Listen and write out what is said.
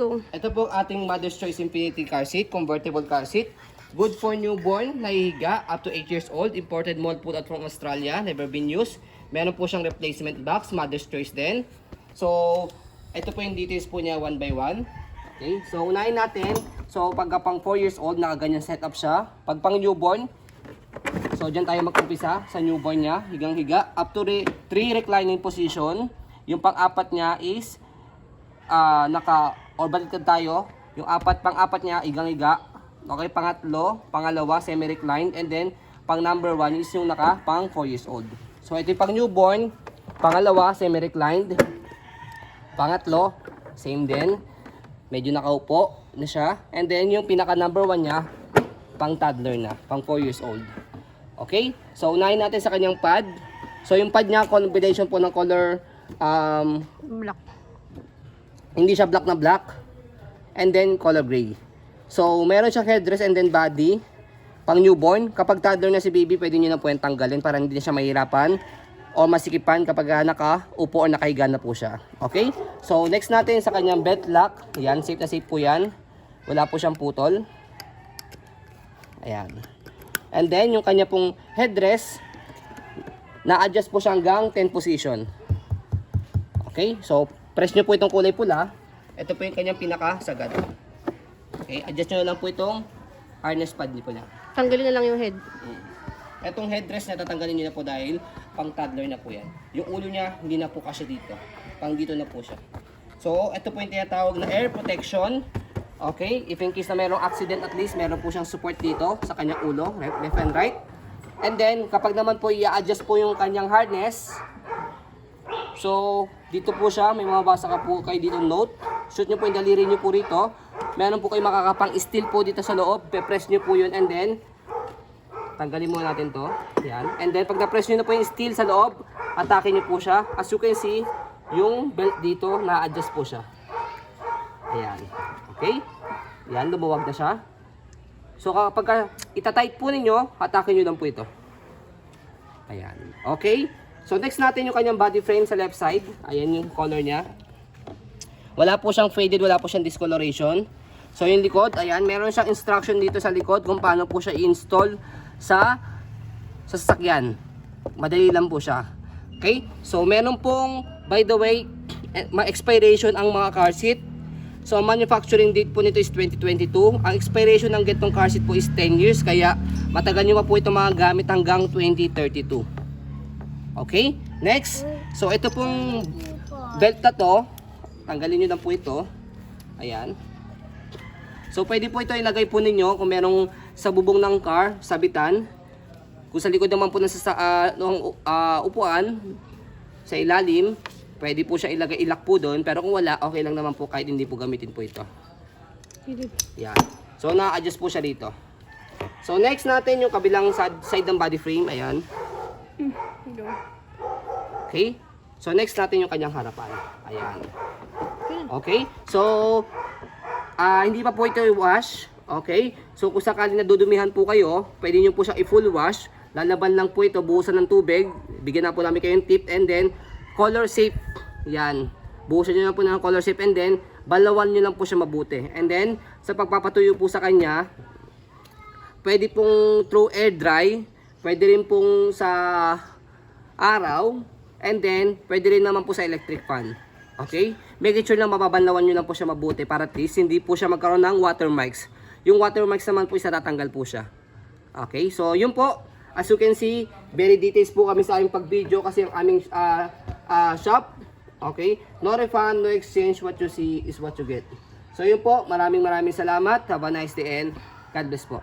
Ito po ang ating Mother's Choice Infinity car seat, convertible car seat. Good for newborn, nahihiga, up to 8 years old. Imported mold po from Australia, never been used. Meron po siyang replacement box, Mother's Choice din. So, ito po yung details po niya one by one. Okay, so unahin natin. So, pagka pang 4 years old, nakaganyan setup siya. Pag pang newborn, so dyan tayo mag-umpisa sa newborn niya, higang-higa. Up to 3 reclining position. Yung pang-apat niya is baliktad tayo. Yung pang-apat niya, higang-higa. Okay, pangatlo, pangalawa, semi-reclined. And then, pang number 1 is yung pang 4 years old. So, ito yung pang newborn. Pangalawa, semi-reclined. Pangatlo, same din. Medyo nakaupo na siya. And then, yung pinaka number 1 niya, pang toddler na, pang 4 years old. Okay? So, unahin natin sa kanyang pad. So, yung pad niya, combination po ng color, Black. hindi siya black na black. And then, color gray. So, meron siyang headrest and then body. Pang newborn. Kapag toddler na si baby, pwede nyo na po yung tanggalin para hindi na siya mahirapan o masikipan kapag nakaupo o nakahiga na po siya. Okay? So, next natin sa kanyang belt lock. Ayan, safe na safe po yan. Wala po siyang putol. Ayan. And then, yung kanya pong headrest, na-adjust po siya hanggang 10 position. Okay? So, press nyo po itong kulay pula. Ito po yung kanyang pinakasagad. Okay? Adjust nyo lang po itong harness pad niyo po na. Tanggalin na lang yung head. Itong headrest na tatanggalin nyo na po dahil pang toddler na po yan. Yung ulo niya, hindi na po kasya dito. Pang dito na po siya. So, ito po yung tinatawag na air protection. Okay? If in case na mayroong accident, at least meron po siyang support dito sa kanyang ulo, left and right. And then, kapag naman po i-adjust po yung kanyang harness, so, dito po siya, may mababasa ka po kayo dito note. Shoot nyo po yung daliri nyo po rito. Meron po kayo makakapang steel po dito sa loob. Pe-press nyo po yun and then, tanggalin muna natin to. Yan. And then, pag na-press nyo na po yung steel sa loob, atake nyo po siya. As you can see, yung belt dito, na-adjust po siya. Ayan. Okay? Yan, lumuwag na siya. So, kapag itatight po ninyo, atake nyo lang po ito. Ayan. Okay? So, next natin yung kanyang body frame sa left side. Ayan yung color niya. Wala po siyang faded, wala po siyang discoloration. So, yung likod, ayan, meron siyang instruction dito sa likod kung paano po siya i-install sa sasakyan. Madali lang po siya. Okay? So, meron pong, by the way, ma-expiration ang mga car seat. So, ang manufacturing date po nito is 2022. Ang expiration ng getong car seat po is 10 years. Kaya, matagal nyo pa po ito mga gamit hanggang 2032. Okay? Next. So, ito pong belt na to. Tanggalin nyo lang po ito. Ayan. So, pwede po ito ilagay po ninyo kung merong sa bubong ng car, sabitan. Kung sa likod naman po ng upuan, sa ilalim, pwede po siya ilak po doon. Pero kung wala, okay lang naman po kahit hindi po gamitin po ito. Yan. So, na-adjust po siya dito. So, next natin yung kabilang side ng body frame. Ayan. Okay. So, next natin yung kanyang harapan. Ayan. Okay. So, hindi pa po ito i-wash. Okay. So, kung sakali na dudumihan po kayo, pwede nyo po siyang i-full wash. Lalaban lang po ito, buhusan ng tubig. Bigyan na po namin kayong tip. And then, color safe. Yan. Buhusan nyo lang po ng color safe. And then, balawan nyo lang po siya mabuti. And then, sa pagpapatuyo po sa kanya, pwede pong through air dry. Pwede rin pong sa araw. And then, pwede rin naman po sa electric fan. Okay? Make sure na mababanlawan nyo lang po siya mabuti para at least hindi po siya magkaroon ng watermarks. Yung watermarks naman po isa tatanggal po siya. Okay? So, yun po. As you can see, very details po kami sa aming pag-video kasi ang aming shop. Okay? No refund, no exchange. What you see is what you get. So, yun po. Maraming salamat. Have a nice day and God bless po.